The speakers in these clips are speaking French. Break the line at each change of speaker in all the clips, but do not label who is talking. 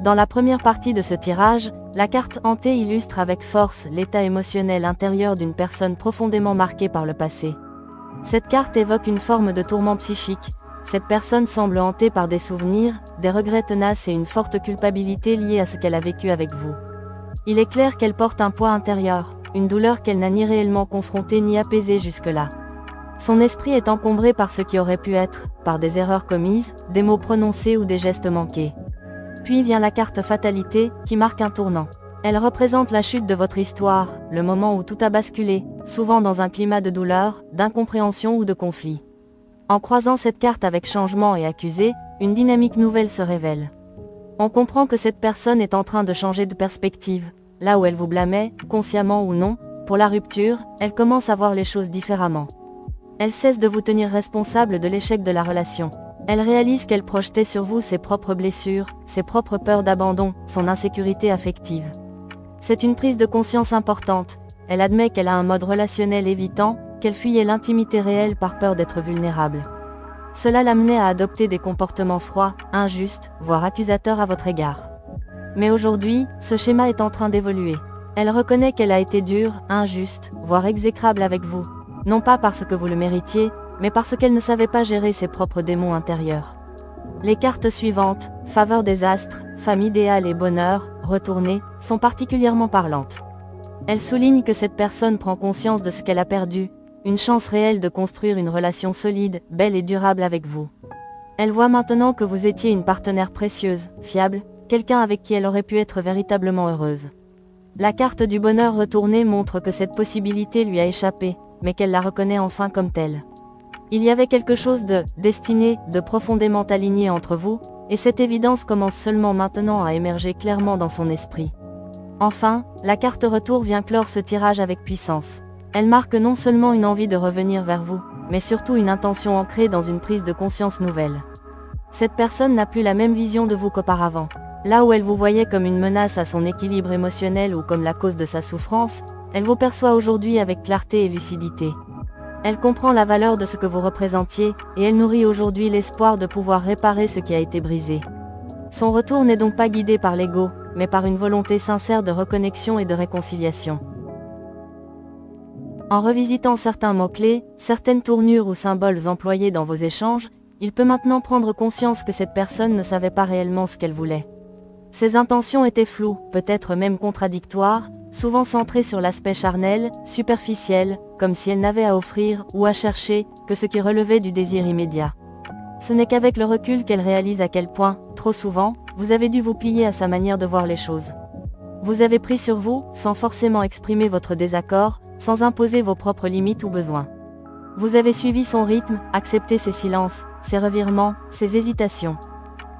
Dans la première partie de ce tirage, la carte hantée illustre avec force l'état émotionnel intérieur d'une personne profondément marquée par le passé. Cette carte évoque une forme de tourment psychique. Cette personne semble hantée par des souvenirs, des regrets tenaces et une forte culpabilité liée à ce qu'elle a vécu avec vous. Il est clair qu'elle porte un poids intérieur, une douleur qu'elle n'a ni réellement confrontée ni apaisée jusque-là. Son esprit est encombré par ce qui aurait pu être, par des erreurs commises, des mots prononcés ou des gestes manqués. Puis vient la carte fatalité, qui marque un tournant. Elle représente la chute de votre histoire, le moment où tout a basculé, souvent dans un climat de douleur, d'incompréhension ou de conflit. En croisant cette carte avec changement et accusé, une dynamique nouvelle se révèle. On comprend que cette personne est en train de changer de perspective. Là où elle vous blâmait, consciemment ou non, pour la rupture, elle commence à voir les choses différemment. Elle cesse de vous tenir responsable de l'échec de la relation. Elle réalise qu'elle projetait sur vous ses propres blessures, ses propres peurs d'abandon, son insécurité affective. C'est une prise de conscience importante. Elle admet qu'elle a un mode relationnel évitant, qu'elle fuyait l'intimité réelle par peur d'être vulnérable. Cela l'amenait à adopter des comportements froids, injustes, voire accusateurs à votre égard. Mais aujourd'hui, ce schéma est en train d'évoluer. Elle reconnaît qu'elle a été dure, injuste, voire exécrable avec vous. Non pas parce que vous le méritiez, mais parce qu'elle ne savait pas gérer ses propres démons intérieurs. Les cartes suivantes, faveur des astres, femme idéale et bonheur, retourné, sont particulièrement parlantes. Elles soulignent que cette personne prend conscience de ce qu'elle a perdu, une chance réelle de construire une relation solide, belle et durable avec vous. Elle voit maintenant que vous étiez une partenaire précieuse, fiable, quelqu'un avec qui elle aurait pu être véritablement heureuse. La carte du bonheur retourné montre que cette possibilité lui a échappé, mais qu'elle la reconnaît enfin comme telle. Il y avait quelque chose de destiné, de profondément aligné entre vous, et cette évidence commence seulement maintenant à émerger clairement dans son esprit. Enfin, la carte retour vient clore ce tirage avec puissance. Elle marque non seulement une envie de revenir vers vous, mais surtout une intention ancrée dans une prise de conscience nouvelle. Cette personne n'a plus la même vision de vous qu'auparavant. Là où elle vous voyait comme une menace à son équilibre émotionnel ou comme la cause de sa souffrance, elle vous perçoit aujourd'hui avec clarté et lucidité. Elle comprend la valeur de ce que vous représentiez, et elle nourrit aujourd'hui l'espoir de pouvoir réparer ce qui a été brisé. Son retour n'est donc pas guidé par l'ego, mais par une volonté sincère de reconnexion et de réconciliation. En revisitant certains mots-clés, certaines tournures ou symboles employés dans vos échanges, il peut maintenant prendre conscience que cette personne ne savait pas réellement ce qu'elle voulait. Ses intentions étaient floues, peut-être même contradictoires, souvent centrées sur l'aspect charnel, superficiel, comme si elle n'avait à offrir, ou à chercher, que ce qui relevait du désir immédiat. Ce n'est qu'avec le recul qu'elle réalise à quel point, trop souvent, vous avez dû vous plier à sa manière de voir les choses. Vous avez pris sur vous, sans forcément exprimer votre désaccord, sans imposer vos propres limites ou besoins. Vous avez suivi son rythme, accepté ses silences, ses revirements, ses hésitations.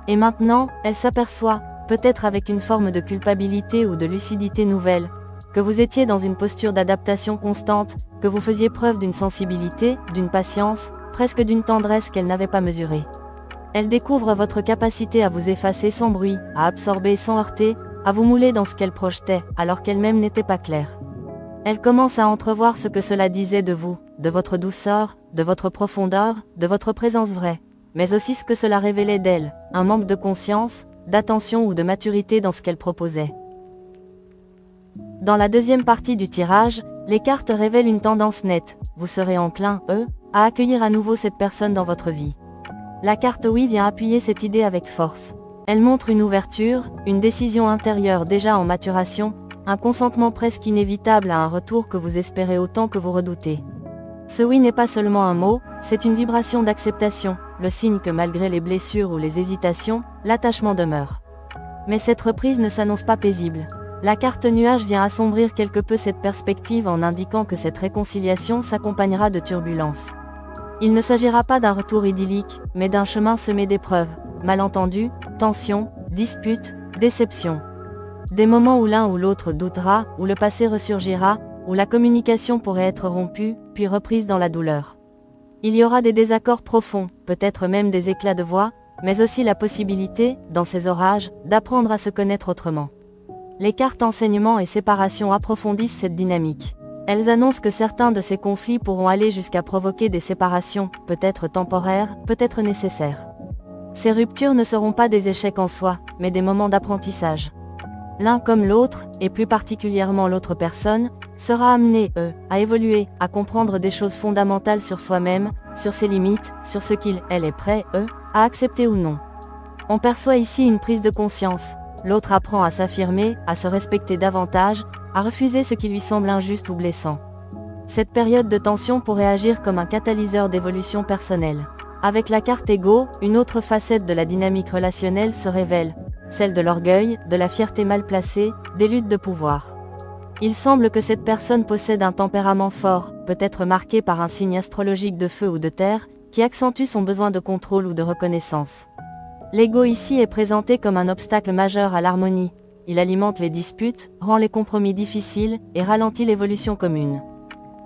Et maintenant, elle s'aperçoit, peut-être avec une forme de culpabilité ou de lucidité nouvelle, que vous étiez dans une posture d'adaptation constante, que vous faisiez preuve d'une sensibilité, d'une patience, presque d'une tendresse qu'elle n'avait pas mesurée. Elle découvre votre capacité à vous effacer sans bruit, à absorber sans heurter, à vous mouler dans ce qu'elle projetait, alors qu'elle-même n'était pas claire. Elle commence à entrevoir ce que cela disait de vous, de votre douceur, de votre profondeur, de votre présence vraie, mais aussi ce que cela révélait d'elle, un manque de conscience, d'attention ou de maturité dans ce qu'elle proposait. Dans la deuxième partie du tirage, les cartes révèlent une tendance nette. Vous serez enclin, à accueillir à nouveau cette personne dans votre vie. La carte oui vient appuyer cette idée avec force. Elle montre une ouverture, une décision intérieure déjà en maturation, un consentement presque inévitable à un retour que vous espérez autant que vous redoutez. Ce oui n'est pas seulement un mot, c'est une vibration d'acceptation, le signe que malgré les blessures ou les hésitations, l'attachement demeure. Mais cette reprise ne s'annonce pas paisible. La carte nuage vient assombrir quelque peu cette perspective en indiquant que cette réconciliation s'accompagnera de turbulences. Il ne s'agira pas d'un retour idyllique, mais d'un chemin semé d'épreuves, malentendus, tensions, disputes, déceptions. Des moments où l'un ou l'autre doutera, où le passé ressurgira, où la communication pourrait être rompue, puis reprise dans la douleur. Il y aura des désaccords profonds, peut-être même des éclats de voix, mais aussi la possibilité, dans ces orages, d'apprendre à se connaître autrement. Les cartes enseignement et séparation approfondissent cette dynamique. Elles annoncent que certains de ces conflits pourront aller jusqu'à provoquer des séparations, peut-être temporaires, peut-être nécessaires. Ces ruptures ne seront pas des échecs en soi, mais des moments d'apprentissage. L'un comme l'autre, et plus particulièrement l'autre personne, sera amené, à évoluer, à comprendre des choses fondamentales sur soi-même, sur ses limites, sur ce qu'il, elle est prêt, à accepter ou non. On perçoit ici une prise de conscience. L'autre apprend à s'affirmer, à se respecter davantage, à refuser ce qui lui semble injuste ou blessant. Cette période de tension pourrait agir comme un catalyseur d'évolution personnelle. Avec la carte Ego, une autre facette de la dynamique relationnelle se révèle, celle de l'orgueil, de la fierté mal placée, des luttes de pouvoir. Il semble que cette personne possède un tempérament fort, peut-être marqué par un signe astrologique de feu ou de terre, qui accentue son besoin de contrôle ou de reconnaissance. L'ego ici est présenté comme un obstacle majeur à l'harmonie. Il alimente les disputes, rend les compromis difficiles, et ralentit l'évolution commune.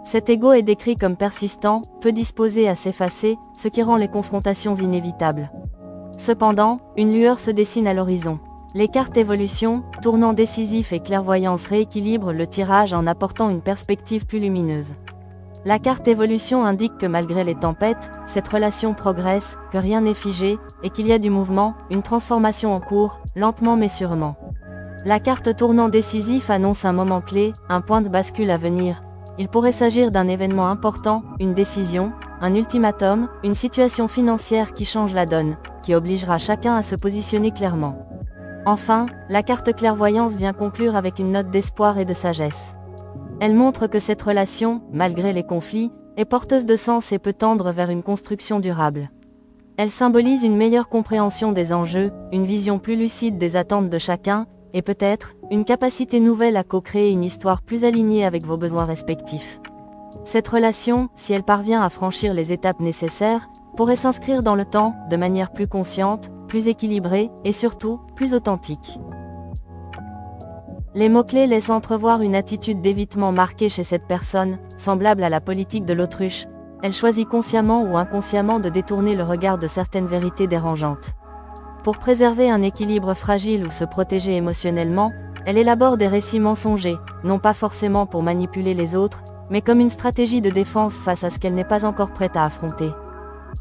Cet ego est décrit comme persistant, peu disposé à s'effacer, ce qui rend les confrontations inévitables. Cependant, une lueur se dessine à l'horizon. Les cartes évolution, tournant décisif et clairvoyance rééquilibrent le tirage en apportant une perspective plus lumineuse. La carte évolution indique que malgré les tempêtes, cette relation progresse, que rien n'est figé, et qu'il y a du mouvement, une transformation en cours, lentement mais sûrement. La carte tournant décisif annonce un moment clé, un point de bascule à venir. Il pourrait s'agir d'un événement important, une décision, un ultimatum, une situation financière qui change la donne, qui obligera chacun à se positionner clairement. Enfin, la carte clairvoyance vient conclure avec une note d'espoir et de sagesse. Elle montre que cette relation, malgré les conflits, est porteuse de sens et peut tendre vers une construction durable. Elle symbolise une meilleure compréhension des enjeux, une vision plus lucide des attentes de chacun, et peut-être, une capacité nouvelle à co-créer une histoire plus alignée avec vos besoins respectifs. Cette relation, si elle parvient à franchir les étapes nécessaires, pourrait s'inscrire dans le temps, de manière plus consciente, plus équilibrée, et surtout, plus authentique. Les mots-clés laissent entrevoir une attitude d'évitement marquée chez cette personne, semblable à la politique de l'autruche. Elle choisit consciemment ou inconsciemment de détourner le regard de certaines vérités dérangeantes. Pour préserver un équilibre fragile ou se protéger émotionnellement, elle élabore des récits mensongers, non pas forcément pour manipuler les autres, mais comme une stratégie de défense face à ce qu'elle n'est pas encore prête à affronter.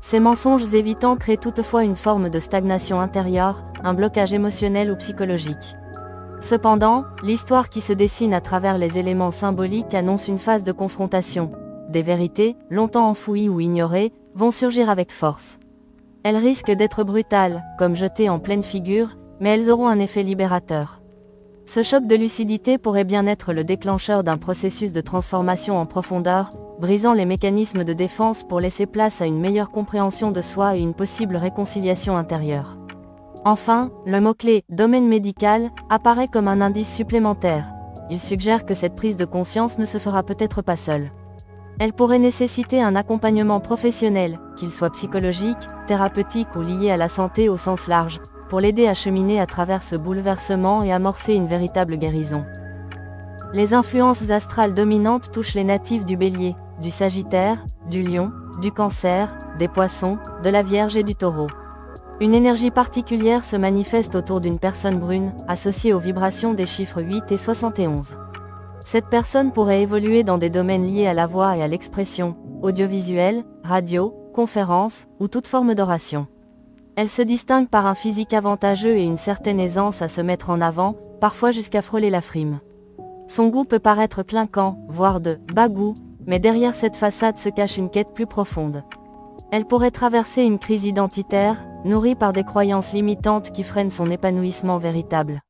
Ces mensonges évitants créent toutefois une forme de stagnation intérieure, un blocage émotionnel ou psychologique. Cependant, l'histoire qui se dessine à travers les éléments symboliques annonce une phase de confrontation. Des vérités, longtemps enfouies ou ignorées, vont surgir avec force. Elles risquent d'être brutales, comme jetées en pleine figure, mais elles auront un effet libérateur. Ce choc de lucidité pourrait bien être le déclencheur d'un processus de transformation en profondeur, brisant les mécanismes de défense pour laisser place à une meilleure compréhension de soi et une possible réconciliation intérieure. Enfin, le mot-clé « domaine médical » apparaît comme un indice supplémentaire. Il suggère que cette prise de conscience ne se fera peut-être pas seule. Elle pourrait nécessiter un accompagnement professionnel, qu'il soit psychologique, thérapeutique ou lié à la santé au sens large, pour l'aider à cheminer à travers ce bouleversement et amorcer une véritable guérison. Les influences astrales dominantes touchent les natifs du Bélier, du Sagittaire, du Lion, du Cancer, des Poissons, de la Vierge et du Taureau. Une énergie particulière se manifeste autour d'une personne brune, associée aux vibrations des chiffres 8 et 71. Cette personne pourrait évoluer dans des domaines liés à la voix et à l'expression, audiovisuel, radio, conférence, ou toute forme d'oration. Elle se distingue par un physique avantageux et une certaine aisance à se mettre en avant, parfois jusqu'à frôler la frime. Son goût peut paraître clinquant, voire de bas goût, mais derrière cette façade se cache une quête plus profonde. Elle pourrait traverser une crise identitaire, nourrie par des croyances limitantes qui freinent son épanouissement véritable.